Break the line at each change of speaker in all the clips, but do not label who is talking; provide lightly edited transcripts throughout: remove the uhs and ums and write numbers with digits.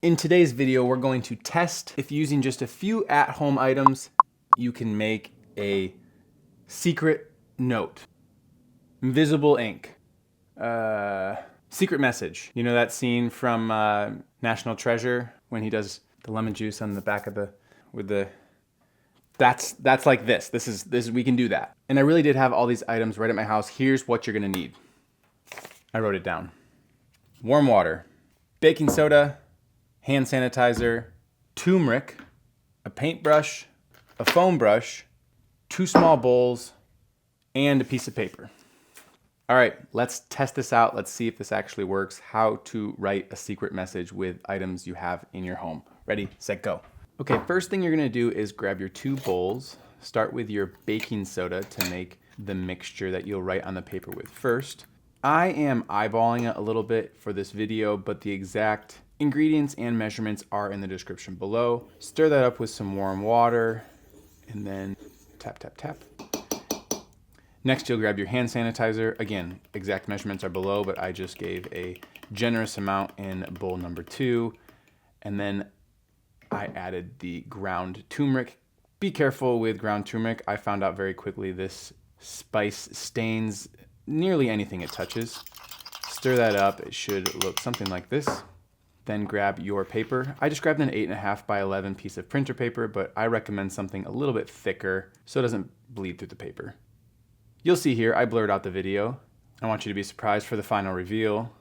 In today's video, we're going to test if using just a few at-home items, you can make a secret note. Invisible ink. Secret message. You know that scene from National Treasure when he does the lemon juice on the back of that's like this. This is we can do that. And I really did have all these items right at my house. Here's what you're gonna need. I wrote it down. Warm water, baking soda, hand sanitizer, turmeric, a paintbrush, a foam brush, 2 small bowls, and a piece of paper. All right, let's test this out. Let's see if this actually works. How to write a secret message with items you have in your home. Ready, set, go. Okay, first thing you're gonna do is grab your 2 bowls. Start with your baking soda to make the mixture that you'll write on the paper with first. I am eyeballing it a little bit for this video, but the exact ingredients and measurements are in the description below. Stir that up with some warm water and then tap, tap, tap. Next, you'll grab your hand sanitizer. Again, exact measurements are below, but I just gave a generous amount in bowl number 2. And then I added the ground turmeric. Be careful with ground turmeric. I found out very quickly this spice stains nearly anything it touches. Stir that up. It should look something like this. Then grab your paper. I just grabbed an 8.5 by 11 piece of printer paper, but I recommend something a little bit thicker so it doesn't bleed through the paper. You'll see here, I blurred out the video. I want you to be surprised for the final reveal.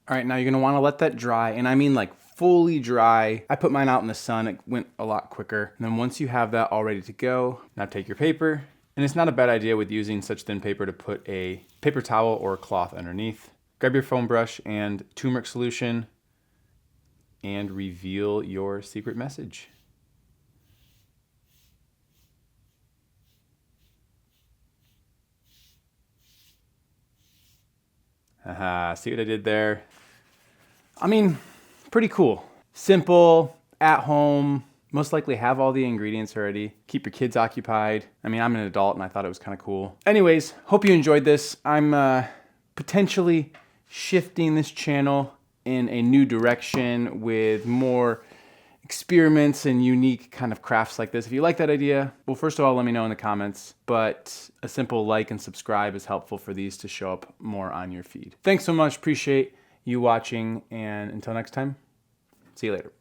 All right, now you're gonna wanna let that dry, and I mean like fully dry. I put mine out in the sun, it went a lot quicker. And then once you have that all ready to go, now take your paper, and it's not a bad idea with using such thin paper to put a paper towel or a cloth underneath. Grab your foam brush and turmeric solution and reveal your secret message. Haha, see what I did there? I mean, pretty cool. Simple, at home, most likely have all the ingredients already. Keep your kids occupied. I mean, I'm an adult and I thought it was kind of cool. Anyways, hope you enjoyed this. I'm potentially shifting this channel in a new direction with more experiments and unique kind of crafts like this. If you like that idea, well, first of all, let me know in the comments, but a simple like and subscribe is helpful for these to show up more on your feed. Thanks so much. Appreciate you watching, and until next time, see you later.